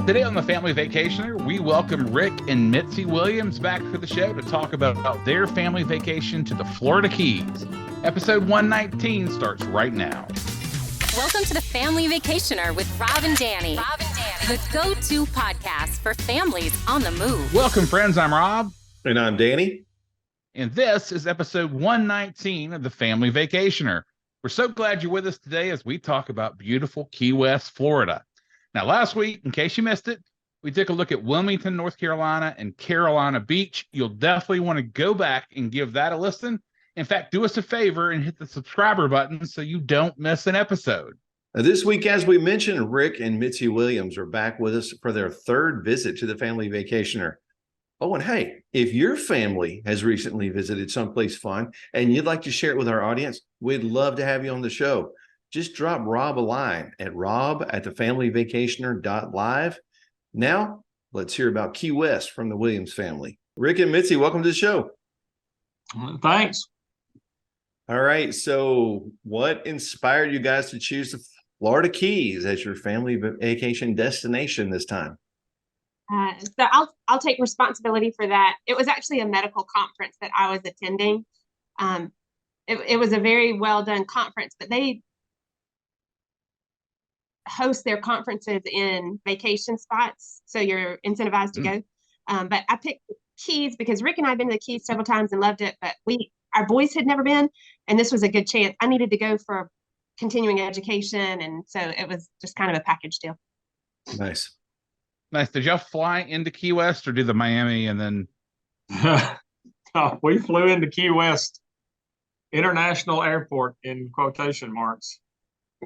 Today on the Family Vacationer, we welcome Ric and Mitzi Williams back for the show to talk about their family vacation to the Florida Keys. Episode 119 starts right now. Welcome to the Family Vacationer with Rob and Danny. The go-to podcast for families on the move. Welcome, friends. I'm Rob. And I'm Danny. And this is episode 119 of the Family Vacationer. We're so glad you're with us today as we talk about beautiful Key West, Florida. Now, last week, in case you missed it, we took a look at Wilmington, North Carolina, and Carolina Beach. You'll definitely want to go back and give that a listen. In fact, do us a favor and hit the subscriber button so you don't miss an episode. This week, as we mentioned, Ric and Mitzi Williams are back with us for their third visit to the Family Vacationer. Oh, and hey, if your family has recently visited someplace fun and you'd like to share it with our audience, we'd love to have you on the show. Just drop Rob a line at rob@thefamilyvacationer.live. Now, let's hear about Key West from the Williams family. Ric and Mitzi, welcome to the show. Thanks. All right. So what inspired you guys to choose the Florida Keys as your family vacation destination this time? So I'll take responsibility for that. It was actually a medical conference that I was attending. It was a very well done conference, but they host their conferences in vacation spots, so you're incentivized to go. But I picked the Keys because Ric and I have been to the Keys several times and loved it, but our boys had never been, and this was a good chance. I needed to go for continuing education, and so it was just kind of a package deal. Nice. Did y'all fly into Key West or do the Miami and then? We flew into Key West International Airport in quotation marks.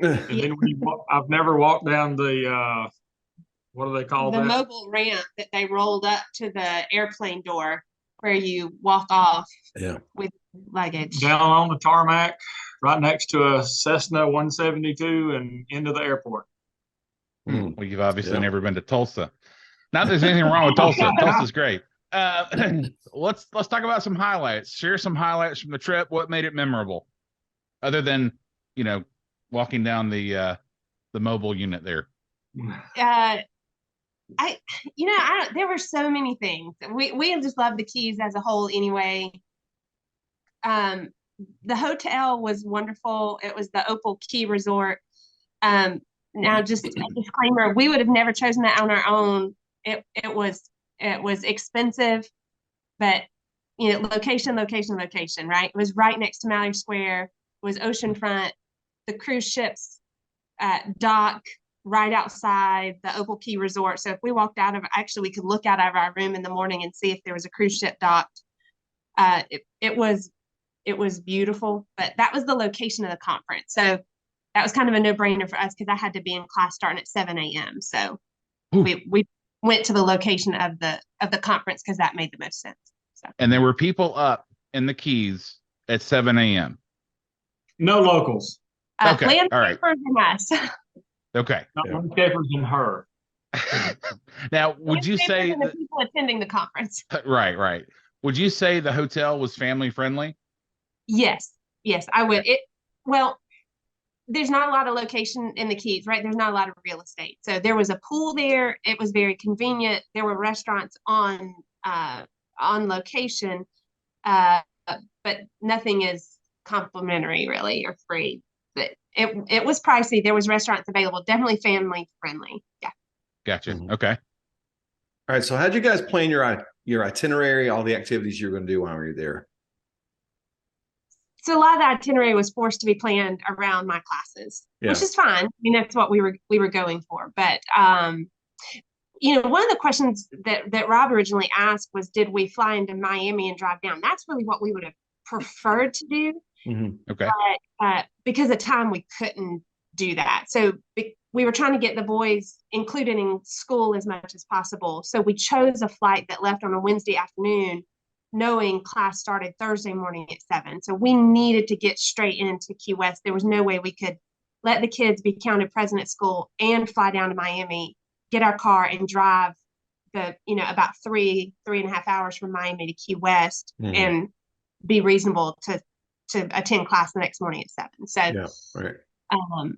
And then I've never walked down the, what do they call that? The mobile ramp that they rolled up to the airplane door where you walk off with luggage. Down on the tarmac, right next to a Cessna 172 and into the airport. Well, you've obviously never been to Tulsa. Not that there's anything wrong with Tulsa. Tulsa's great. Let's talk about some highlights. Share some highlights from the trip. What made it memorable, other than walking down the mobile unit there? There were so many things. We just loved the Keys as a whole anyway. The hotel was wonderful. It was the Opal Key Resort. Now, just a disclaimer, we would have never chosen that on our own. It was expensive, but location, right? It was right next to Mallory Square. It was oceanfront. The cruise ships dock right outside the Opal Key Resort. So if we walked out of, actually, we could look out of our room in the morning and see if there was a cruise ship docked. It was beautiful, but that was the location of the conference. So that was kind of a no-brainer for us because I had to be in class starting at 7 a.m. So we went to the location of the conference because that made the most sense. So. And there were people up in the Keys at 7 a.m. No locals. Okay. All right. And us. Okay. Landscapers and her. Now, would you say the people attending the conference? Right. Would you say the hotel was family friendly? Yes, I would. There's not a lot of location in the Keys, right? There's not a lot of real estate. So there was a pool there. It was very convenient. There were restaurants on location, but nothing is complimentary really or free. But it was pricey. There was restaurants available. Definitely family friendly. Yeah. Gotcha. Okay. All right. So how'd you guys plan your itinerary, all the activities you're going to do while you're there? So a lot of the itinerary was forced to be planned around my classes, which is fine. I mean, that's what we were going for. But, one of the questions that Rob originally asked was, did we fly into Miami and drive down? That's really what we would have preferred to do. Mm-hmm. Okay. But because of time, we couldn't do that. So we were trying to get the boys included in school as much as possible. So we chose a flight that left on a Wednesday afternoon, knowing class started Thursday morning at 7. So we needed to get straight into Key West. There was no way we could let the kids be counted present at school and fly down to Miami, get our car and drive about 3.5 hours from Miami to Key West and be reasonable to attend class the next morning at 7. So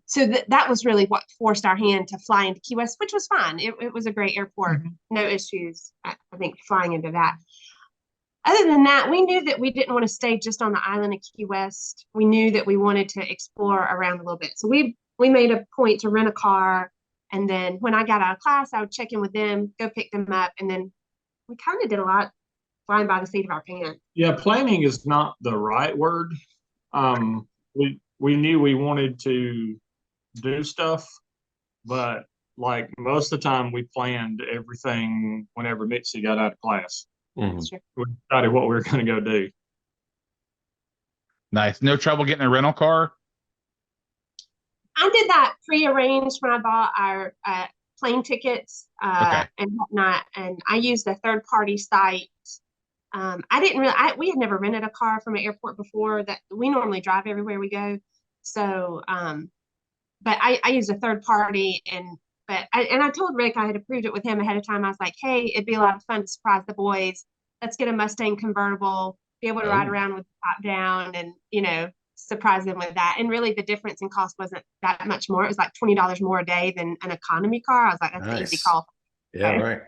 So that was really what forced our hand to fly into Key West, which was fine. It was a great airport, no issues. I think flying into that. Other than that, we knew that we didn't want to stay just on the island of Key West. We knew that we wanted to explore around a little bit. So we made a point to rent a car. And then when I got out of class, I would check in with them, go pick them up. And then we kind of did a lot flying by the seat of our pants. Yeah, planning is not the right word. We knew we wanted to do stuff, but like most of the time we planned everything whenever Mitzi got out of class. Mhm. We decided what we were going to go do. Nice. No trouble getting a rental car? I did that pre-arranged when I bought our plane tickets and whatnot, and I used a third-party site. We had never rented a car from an airport before. That we normally drive everywhere we go. So, but I used a third party, and I told Rick I had approved it with him ahead of time. I was like, hey, it'd be a lot of fun to surprise the boys. Let's get a Mustang convertible, be able to ride around with the top down, and surprise them with that. And really, the difference in cost wasn't that much more. It was like $20 more a day than an economy car. I was like, that's an easy call. Yeah, right.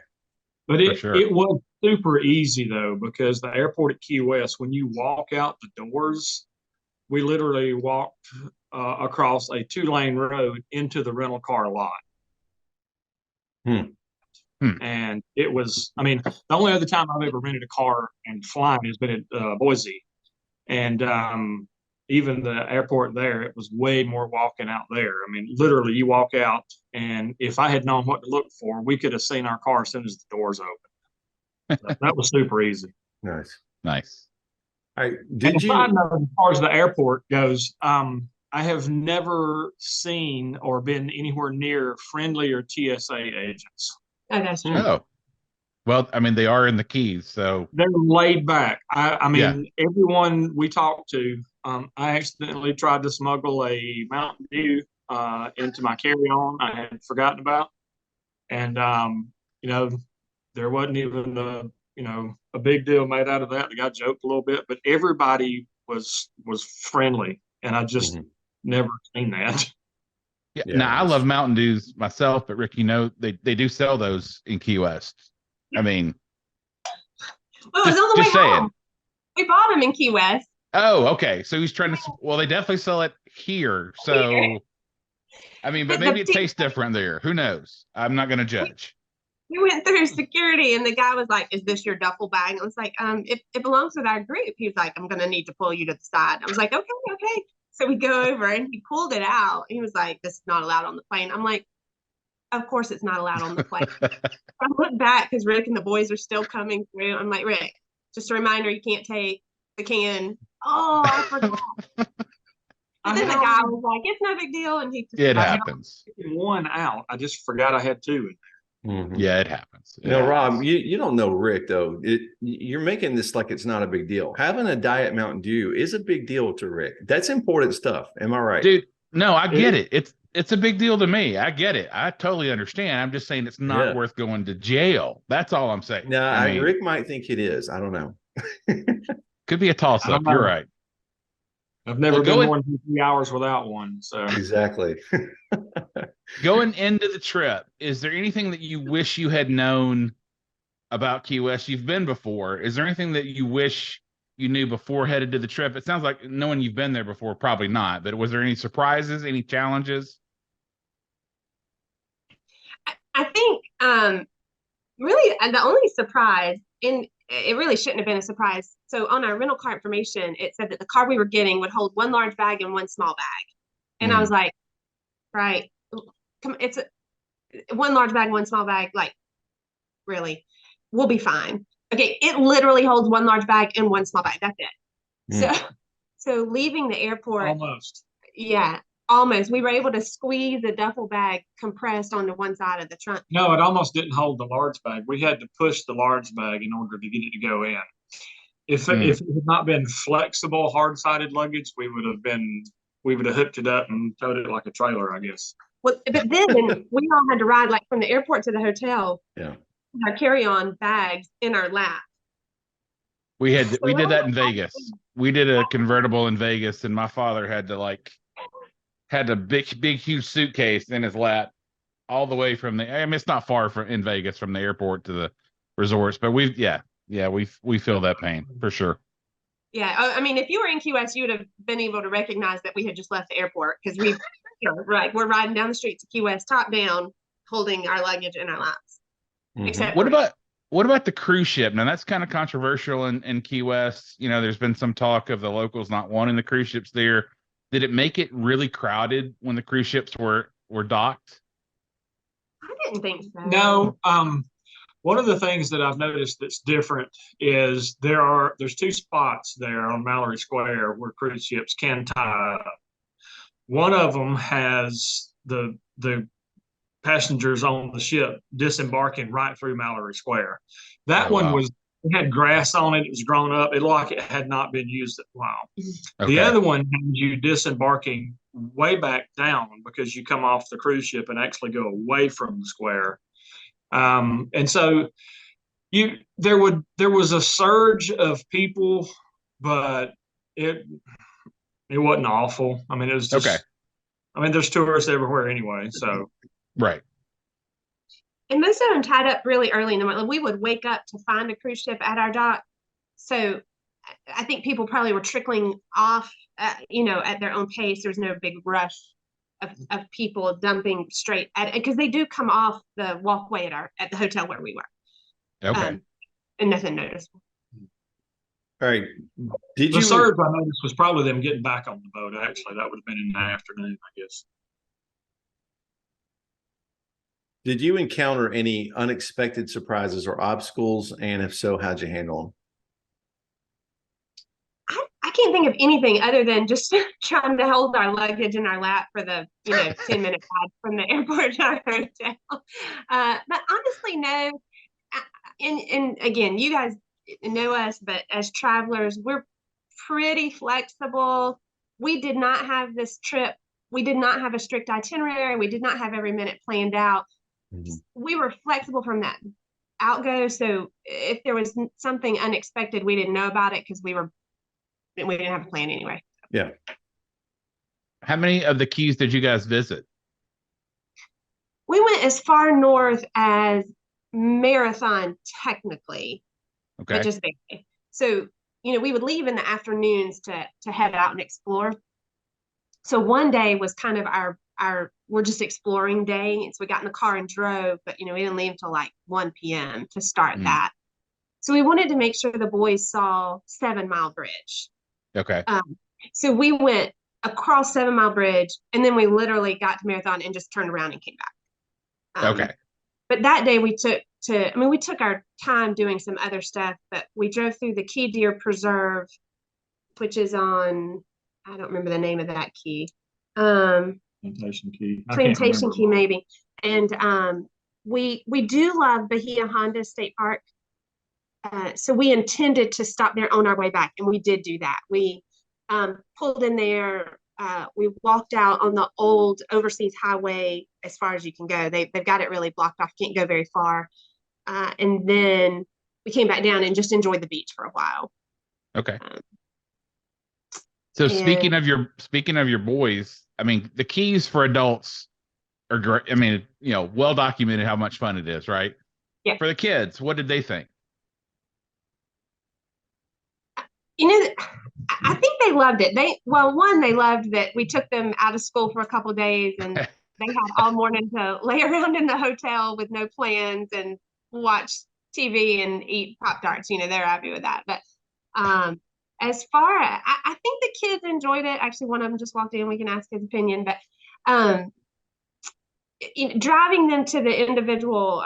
But it was super easy though, because the airport at Key West, when you walk out the doors, we literally walked across a 2-lane road into the rental car lot. And it was, the only other time I've ever rented a car and flying has been at Boise. And even the airport there, it was way more walking out there. Literally you walk out, and if I had known what to look for, we could have seen our car as soon as the doors opened. So that was super easy. Nice. All right. As far as the airport goes, I have never seen or been anywhere near friendly or TSA agents. Oh, that's true. Oh, well, they are in the Keys, so they're laid back. Everyone we talked to, I accidentally tried to smuggle a Mountain Dew into my carry-on I had forgotten about, and there wasn't even a big deal made out of that. The guy joked a little bit, but everybody was friendly, and I just never seen that. Yeah. Now I love Mountain Dews myself, but Rick, they do sell those in Key West. Well, it was on the way home. We bought them in Key West. Oh, okay. So he's trying to. Well, they definitely sell it here. So, but maybe it tastes different there. Who knows? I'm not going to judge. We went through security, and the guy was like, "Is this your duffel bag?" I was like, "It belongs with our group." He was like, "I'm going to need to pull you to the side." I was like, "Okay." So we go over, and he pulled it out. He was like, "This is not allowed on the plane." I'm like, "Of course it's not allowed on the plane." I look back because Rick and the boys are still coming through. I'm like, "Rick, just a reminder, you can't take the can." Oh, I forgot. And then the guy was like, "It's no big deal," and it happens. One out. I just forgot I had two in there. Yeah, it happens. Rob, you don't know Rick though. You're making this like it's not a big deal. Having a Diet Mountain Dew is a big deal to Rick. That's important stuff. Am I right, dude? No, I get it. It's a big deal to me. I get it. I totally understand. I'm just saying it's not worth going to jail. That's all I'm saying. No, Rick might think it is. I don't know. Could be a toss-up. You're right. I've never been more than 3 hours without one. So exactly. Going into the trip, is there anything that you wish you had known about Key West? You've been before. Is there anything that you wish you knew before headed to the trip? It sounds like knowing you've been there before, probably not. But was there any surprises, any challenges? I think really the only surprise, and it really shouldn't have been a surprise. So on our rental car information, it said that the car we were getting would hold one large bag and one small bag. And I was like, right, it's one large bag, one small bag. Like, really, we'll be fine. Okay, it literally holds one large bag and one small bag. That's it. So leaving the airport. Almost. Yeah, almost. We were able to squeeze a duffel bag compressed onto one side of the trunk. No, it almost didn't hold the large bag. We had to push the large bag in order to get it to go in. If it had not been flexible, hard-sided luggage, we would have hooked it up and towed it like a trailer, I guess. Well, but then we all had to ride like from the airport to the hotel. Yeah. Our carry-on bags in our lap. We did that in Vegas. We did a convertible in Vegas, and my father had to had a big, huge suitcase in his lap all the way from I mean, it's not far from in Vegas from the airport to the resorts, but we feel that pain for sure. Yeah, I mean, if you were in Key West, you would have been able to recognize that we had just left the airport because we're riding down the street to Key West, top down, holding our luggage in our laps. Mhm. Except what about the cruise ship? Now that's kind of controversial in Key West. You know, there's been some talk of the locals not wanting the cruise ships there. Did it make it really crowded when the cruise ships were docked? I didn't think so. No. One of the things that I've noticed that's different is there's two spots there on Mallory Square where cruise ships can tie up. One of them has the passengers on the ship disembarking right through Mallory Square. That one had grass on it. It was grown up. It looked like it had not been used in a while. Okay. The other one has you disembarking way back down because you come off the cruise ship and actually go away from the square. And so there was a surge of people, but it wasn't awful. I mean, it was just, okay. I mean, there's tourists everywhere anyway, so. Right. And most of them tied up really early in the morning. We would wake up to find a cruise ship at our dock. So I think people probably were trickling off, at their own pace. There was no big rush of people dumping straight at it because they do come off the walkway at the hotel where we were. Okay. And nothing noticeable. All right. The surge I noticed was probably them getting back on the boat. Actually, that would have been in the afternoon, I guess. Did you encounter any unexpected surprises or obstacles? And if so, how'd you handle them? I can't think of anything other than just trying to hold our luggage in our lap for the 10-minute ride from the airport to our hotel. But honestly, no. And again, you guys know us, but as travelers, we're pretty flexible. We did not have this trip. We did not have a strict itinerary. We did not have every minute planned out. Mm-hmm. We were flexible from that outgo. So if there was something unexpected, we didn't know about it because we didn't have a plan anyway. Yeah. How many of the Keys did you guys visit? We went as far north as Marathon, technically. Okay. But just basically. So, we would leave in the afternoons to head out and explore. So one day was kind of our we're just exploring day. And so we got in the car and drove, but we didn't leave until like 1 p.m. to start that. So we wanted to make sure the boys saw 7 Mile Bridge. Okay. So we went across 7 Mile Bridge, and then we literally got to Marathon and just turned around and came back. Okay. But that day we took our time doing some other stuff, but we drove through the Key Deer Preserve, which is on, I don't remember the name of that key. Plantation Key. Plantation Key, maybe. And we do love Bahia Honda State Park. So we intended to stop there on our way back, and we did do that. We pulled in there. We walked out on the old overseas highway as far as you can go. They've got it really blocked off. You can't go very far. And then we came back down and just enjoyed the beach for a while. Okay. So speaking of your boys, I mean, the Keys for adults are great. I mean, well documented how much fun it is, right? Yeah. For the kids, what did they think? I think they loved it. They loved that we took them out of school for a couple of days, and they had all morning to lay around in the hotel with no plans and watch TV and eat Pop-Tarts. They're happy with that. But as far as I think the kids enjoyed it. Actually, one of them just walked in. We can ask his opinion. But driving them to the individual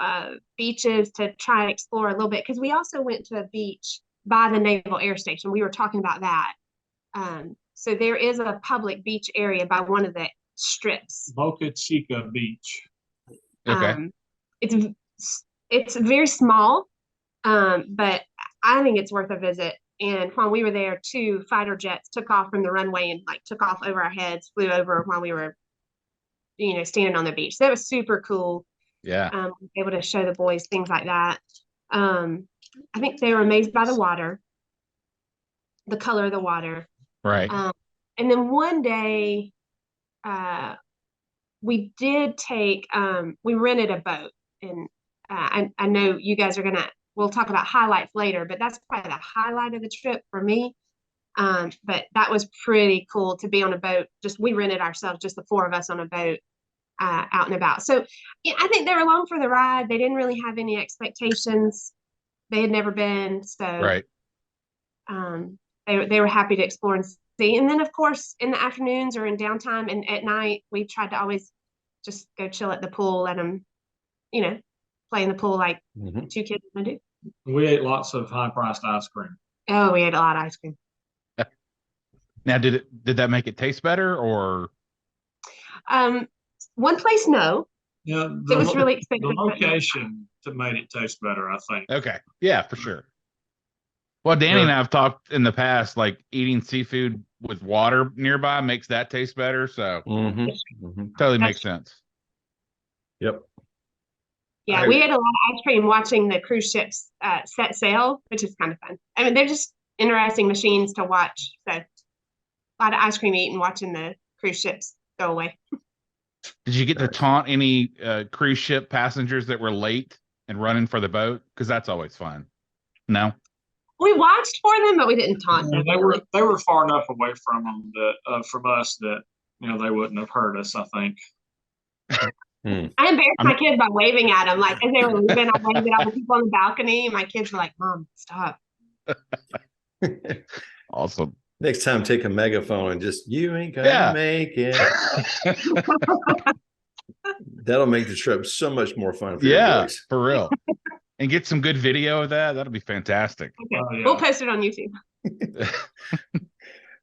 beaches to try and explore a little bit, because we also went to a beach by the Naval Air Station. We were talking about that. So there is a public beach area by one of the strips. Boca Chica Beach. Okay. It's very small, but I think it's worth a visit. And while we were there, 2 fighter jets took off from the runway and took off over our heads, flew over while we were, standing on the beach. So that was super cool. Yeah. Able to show the boys things like that. I think they were amazed by the water, the color of the water. Right. And then one day, we did take we rented a boat, and I know you guys we'll talk about highlights later, but that's probably the highlight of the trip for me. But that was pretty cool to be on a boat. We rented ourselves, just the four of us on a boat, out and about. So yeah, I think they were along for the ride. They didn't really have any expectations. They had never been, so Right. They were happy to explore and see. And then, of course, in the afternoons or in downtime and at night, we tried to always just go chill at the pool, let them, play in the pool like two kids want to do. We ate lots of high-priced ice cream. Oh, we ate a lot of ice cream. Now, did that make it taste better, or? One place, no. Yeah, It was really expensive. The location that made it taste better, I think. Okay. Yeah, for sure. Well, Danny and I have talked in the past, like eating seafood with water nearby makes that taste better. So totally makes sense. Yep. Yeah, we had a lot of ice cream watching the cruise ships set sail, which is kind of fun. I mean, they're just interesting machines to watch. So a lot of ice cream eating, watching the cruise ships go away. Did you get to taunt any cruise ship passengers that were late and running for the boat? Because that's always fun. No? We watched for them, but we didn't taunt them. They were far enough away from them from us that they wouldn't have hurt us, I think. I embarrassed my kids by waving at them. Like, as they were leaving, I waved at all the people on the balcony. My kids were like, "Mom, stop." Awesome. Next time, take a megaphone and just, "You ain't gonna make it." That'll make the trip so much more fun for your boys. For real. And get some good video of that. That'll be fantastic. Okay. We'll post it on YouTube.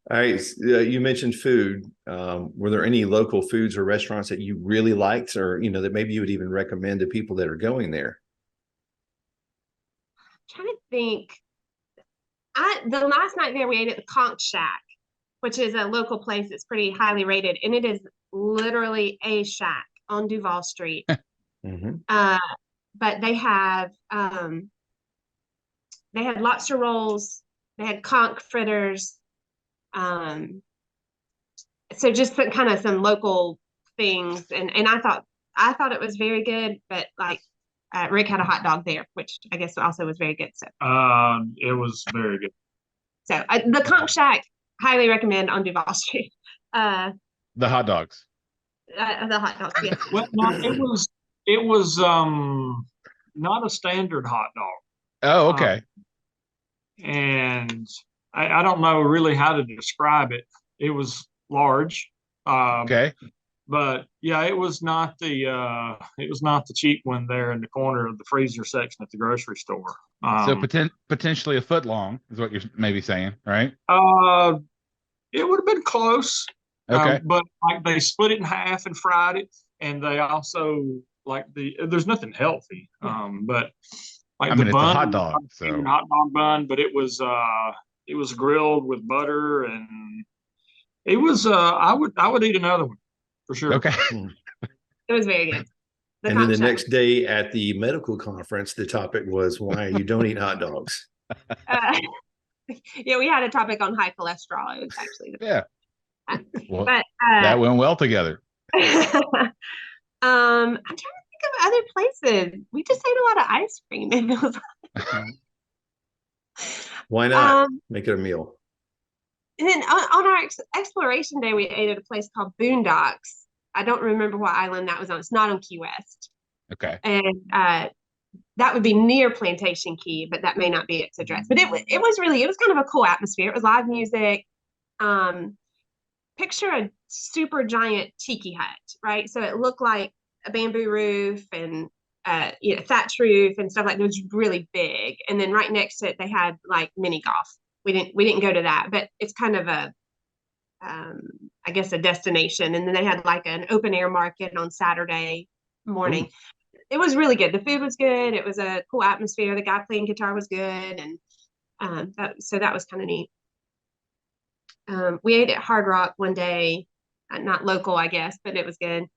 All right. You mentioned food. Were there any local foods or restaurants that you really liked, or, that maybe you would even recommend to people that are going there? I'm trying to think. The last night there, we ate at the Conch Shack, which is a local place that's pretty highly rated. And it is literally a shack on Duval Street. But they had lobster rolls, they had conch fritters, so just some local things, and I thought it was very good. But like Rick had a hot dog there, which I guess also was very good. So it was very good. So the Conch Shack, highly recommend on Duval Street. The hot dogs. The hot dogs, yes. Well, no, it was not a standard hot dog. Oh, okay. And I don't know really how to describe it. It was large. Okay. But yeah, it was not the cheap one there in the corner of the freezer section at the grocery store. So potentially a foot long is what you're maybe saying, right? It would have been close. Okay. But like they split it in half and fried it, and they also there's nothing healthy. But like the bun, it's a hot dog, so hot dog bun, but it was grilled with butter, and it was I would eat another one for sure. Okay. It was very good. And then the next day at the medical conference, the topic was why you don't eat hot dogs. Yeah, we had a topic on high cholesterol. It was actually well, that went well together. I'm trying to think of other places. We just ate a lot of ice cream. It feels like. Why not make it a meal? And then on our exploration day, we ate at a place called Boondocks. I don't remember what island that was on. It's not on Key West. Okay. And that would be near Plantation Key, but that may not be its address. But it was kind of a cool atmosphere. It was live music. Picture a super giant tiki hut, right? So it looked like a bamboo roof and thatch roof and stuff like that. It was really big. And then right next to it, they had like mini golf. We didn't go to that, but it's kind of a I guess a destination. And then they had like an open air market on Saturday morning. Ooh. It was really good. The food was good. It was a cool atmosphere. The guy playing guitar was good, and that was kind of neat. We ate at Hard Rock one day, not local, I guess, but it was good.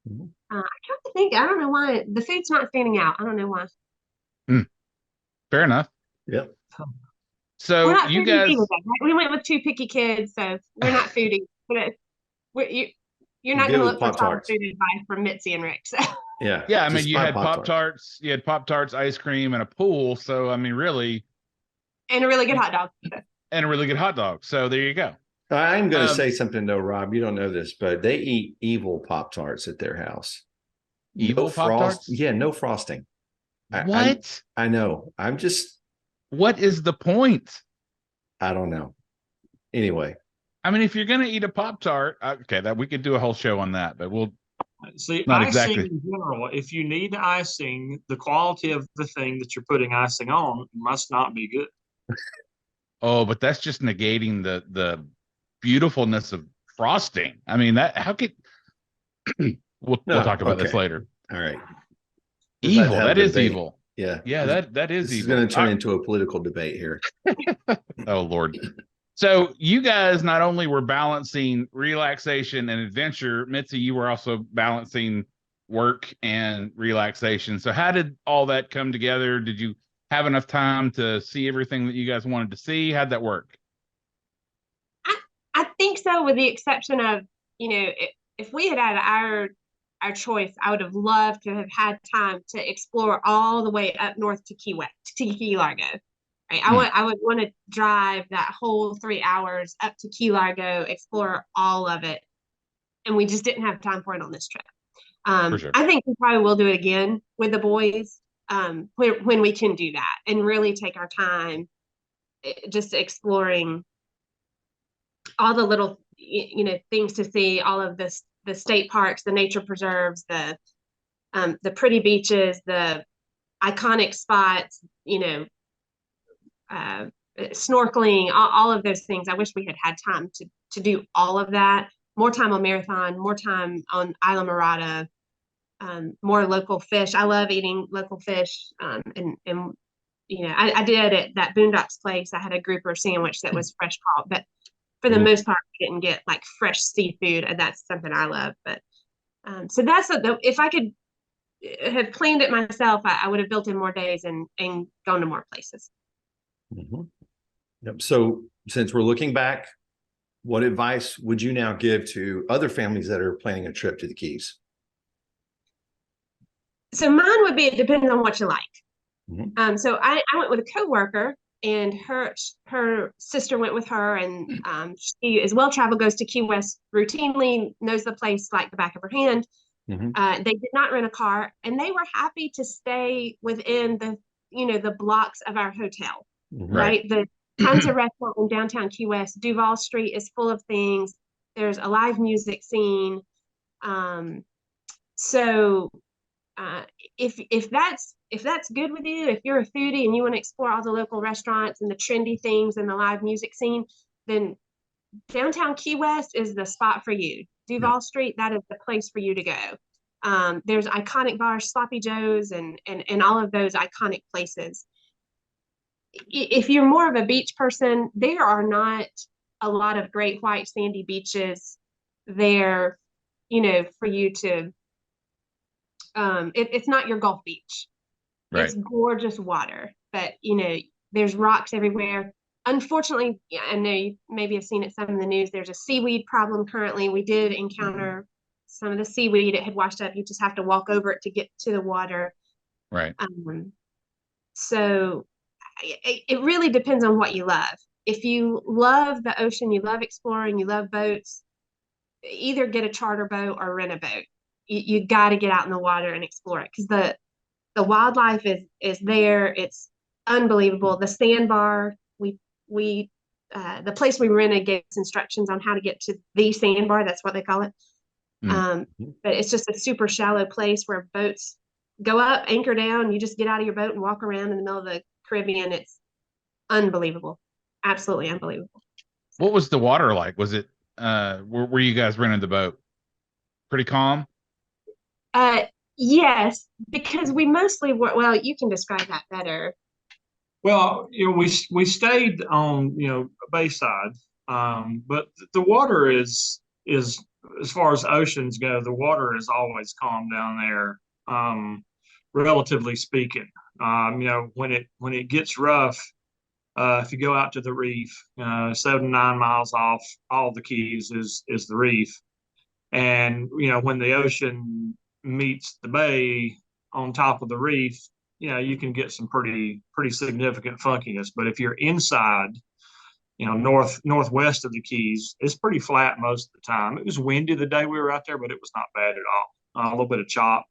Mm-hmm. I'm trying to think. I don't know why the food's not standing out. I don't know why. Fair enough. Yep. So you guys, we went with two picky kids, so we're not foodies. But you're not Good going to with look for solid Pop-Tarts. food advice from Mitzi and Rick. So. Yeah. Yeah, I mean, just you buy had Pop-Tarts, you had Pop-Tarts, ice cream, and a pool. So, I mean, really, And a really good hot dog. and a really good hot dog. So there you go. I'm going to say something though, Rob. You don't know this, but they eat evil Pop-Tarts at their house. Evil No Pop-Tarts? Yeah, no frosting. What? I know. What is the point? I don't know. Anyway. I mean, if you're going to eat a Pop-Tart, okay, that we could do a whole show on that, but we'll See, not icing exactly. in general, if you need icing, the quality of the thing that you're putting icing on must not be good. Oh, but that's just negating the beautifulness of frosting. I mean, that how could we'll talk about this later. All right. Evil. That is evil. Yeah. Yeah, that is this evil. is going to turn into a political debate here. Oh, Lord. So you guys not only were balancing relaxation and adventure, Mitzi, you were also balancing work and relaxation. So how did all that come together? Did you have enough time to see everything that you guys wanted to see? How'd that work? I think so, with the exception of, if we had our choice, I would have loved to have had time to explore all the way up north to Key West, to Key Largo. Right? I would want to drive that whole 3 hours up to Key Largo, explore all of it, and we just didn't have time for it on this trip. For sure. I think we probably will do it again with the boys when we can do that and really take our time, just exploring all the little things to see, all of this, the state parks, the nature preserves, the pretty beaches, the iconic spots, snorkeling, all of those things. I wish we had time to do all of that. More time on Marathon, more time on Isla Mirada, more local fish. I love eating local fish. I did at that Boondocks place. I had a grouper sandwich that was fresh caught, but for the most part, we didn't get like fresh seafood, and that's something I love. But so that's if I could have planned it myself, I would have built in more days and gone to more places. Mm-hmm. Yep. So since we're looking back, what advice would you now give to other families that are planning a trip to the Keys? So mine would be, it depends on what you like. Mm-hmm. So I went with a coworker, and her sister went with her, and she is well traveled, goes to Key West routinely, knows the place like the back of her hand. Mm-hmm. They did not rent a car, and they were happy to stay within the blocks of our hotel. Mm-hmm. Right? The tons of restaurants in downtown Key West. Duval Street is full of things. There's a live music scene. So if that's good with you, if you're a foodie and you want to explore all the local restaurants and the trendy things and the live music scene, then downtown Key West is the spot for you. Duval Street, that is the place for you to go. There's iconic bars, Sloppy Joe's, and all of those iconic places. If you're more of a beach person, there are not a lot of great white sandy beaches there, for you to, it's not your Gulf Beach. Right. It's gorgeous water, but there's rocks everywhere. Unfortunately, I know you maybe have seen it some in the news, there's a seaweed problem currently. We did encounter some of the seaweed. It had washed up. You just have to walk over it to get to the water. Right. So it really depends on what you love. If you love the ocean, you love exploring, you love boats, either get a charter boat or rent a boat. You got to get out in the water and explore it, because the wildlife is there. It's unbelievable. The sandbar, the place we rented gave us instructions on how to get to the sandbar. That's what they call it. But it's just a super shallow place where boats go up, anchor down. You just get out of your boat and walk around in the middle of the Caribbean. It's unbelievable. Absolutely unbelievable. What was the water like? Was it, were you guys renting the boat? Pretty calm? Yes, because we mostly were, well, you can describe that better. Well, we stayed on, Bayside, but the water is as far as oceans go, the water is always calm down there, relatively speaking. When it gets rough, if you go out to the reef, 7 to 9 miles off all the Keys is the reef. And, when the ocean meets the bay on top of the reef, you can get some pretty significant funkiness. But if you're inside, northwest of the Keys, it's pretty flat most of the time. It was windy the day we were out there, but it was not bad at all. A little bit of chop.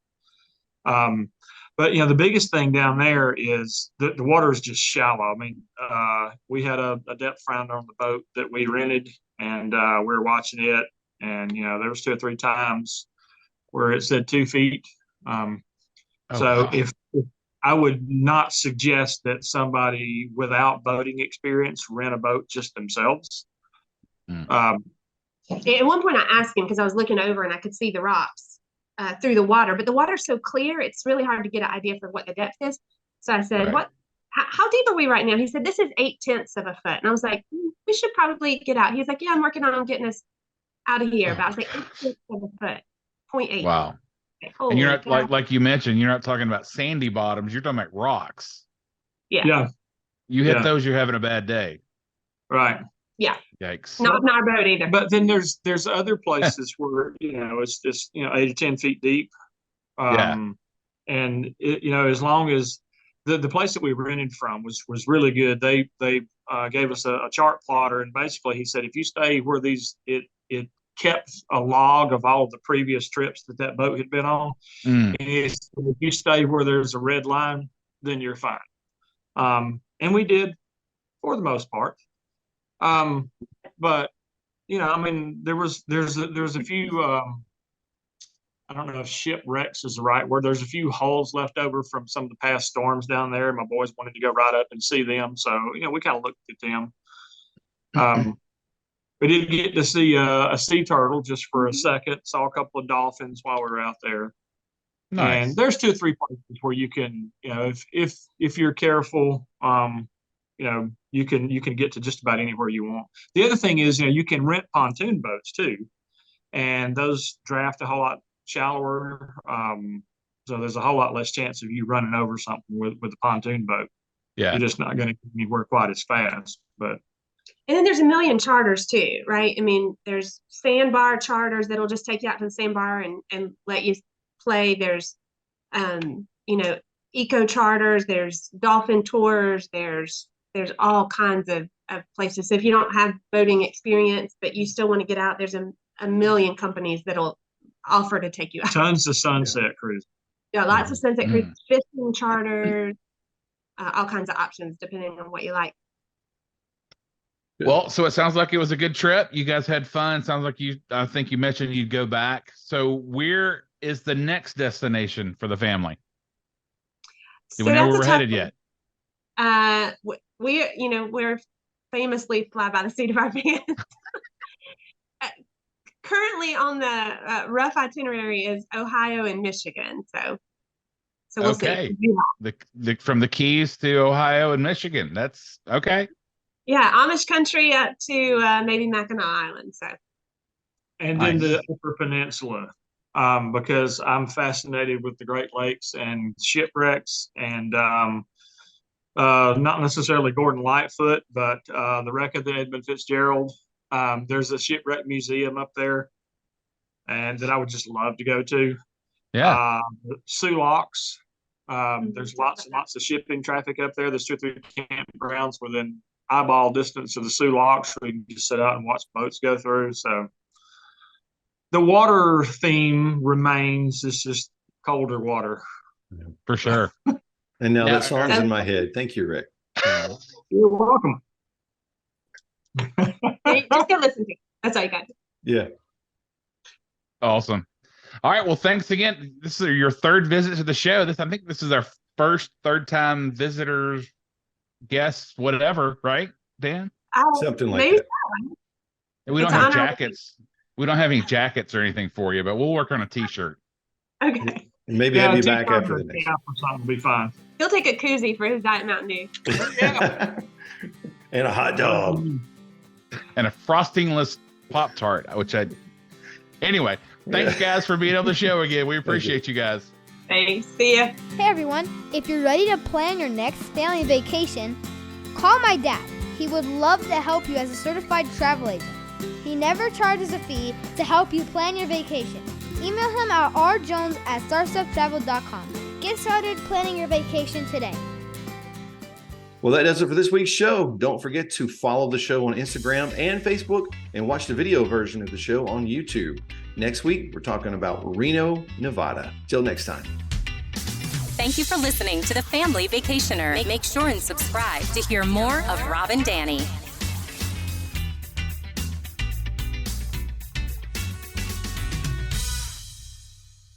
But the biggest thing down there is the water is just shallow. I mean, we had a depth finder on the boat that we rented, and we were watching it, and there was 2 or 3 times where it said 2 feet. Wow. If I would not suggest that somebody without boating experience rent a boat just themselves. At one point, I asked him because I was looking over and I could see the rocks through the water, but the water's so clear, it's really hard to get an idea for what the depth is. So I said, Right. How deep are we right now? He said, this is 0.8 of a foot. And I was like, we should probably get out. He's like, yeah, I'm working on getting us out of here. But I was like, 0.8 of a foot, 0.8. Wow. Holy And you're not God. like you mentioned, you're not talking about sandy bottoms, you're talking about rocks. Yeah. You hit Yeah. those, you're having a bad day. Right. Yikes. Not in our boat either. But then there's other places where, it's just, 8 to 10 feet deep. And as long as the place that we rented from was really good. They gave us a chart plotter, and basically he said, if you stay where it kept a log of all of the previous trips that boat had been on. Mm. And if you stay where there's a red line, then you're fine. And we did for the most part. But there's a few, I don't know if shipwrecks is the right word. There's a few hulls left over from some of the past storms down there. My boys wanted to go right up and see them. So, we kind of looked at them. We did get to see a sea turtle just for a second, saw a couple of dolphins while we were out there. Nice. And there's 2 or 3 places where you can, if you're careful, you can get to just about anywhere you want. The other thing is, you can rent pontoon boats too, and those draft a whole lot shallower. So there's a whole lot less chance of you running over something with a pontoon boat. Yeah. You're just not going to get anywhere quite as fast. But And then there's a million charters too, right? I mean, there's sandbar charters that'll just take you out to the sandbar and let you play. There's, eco charters, there's dolphin tours, there's all kinds of places. So if you don't have boating experience, but you still want to get out, there's a million companies that'll offer to take you out. tons of sunset cruises. Yeah, lots of sunset cruises, fishing charters, all kinds of options depending on what you like. Well, so it sounds like it was a good trip. You guys had fun. Sounds like I think you mentioned you'd go back. So where is the next destination for the family? Do we know where we're headed yet? We're famously fly by the seat of our pants. Currently on the rough itinerary is Ohio and Michigan. So we'll see. From the Keys to Ohio and Michigan. That's okay. Yeah, Amish country up to maybe Mackinac Island. So, and then the Upper Peninsula, because I'm fascinated with the Great Lakes and shipwrecks, and not necessarily Gordon Lightfoot, but the wreck of the Edmund Fitzgerald. There's a shipwreck museum up there, and that I would just love to go to. Yeah, Sioux Locks. There's lots and lots of shipping traffic up there. There's 2 or 3 campgrounds within eyeball distance of the Sioux Locks where you can just sit out and watch boats go through. So the water theme remains. It's just colder water. for sure. And now that song's in my head. Thank you, Rick. You're welcome. just go listen to it. That's all you got. Yeah. Awesome. All right. Well, thanks again. This is your 3rd visit to the show. I think this is our third time visitors, guests, whatever, right, Dan? Something like maybe that. And we don't have jackets. We don't have any jackets or anything for you, but we'll work on a t-shirt. Okay. And maybe have you back after the next. Something will be fine. He'll take a koozie for his Diet Mountain Dew. And a hot dog. And a frostingless Pop-Tart, anyway, thanks guys for being on the show again. We appreciate you guys. Thanks. See ya. Hey everyone, if you're ready to plan your next family vacation, call my dad. He would love to help you as a certified travel agent. He never charges a fee to help you plan your vacation. Email him at rjones@starstufftravel.com. Get started planning your vacation today. Well, that does it for this week's show. Don't forget to follow the show on Instagram and Facebook and watch the video version of the show on YouTube. Next week, we're talking about Reno, Nevada. Till next time. Thank you for listening to The Family Vacationer. Make sure and subscribe to hear more of Rob and Danny.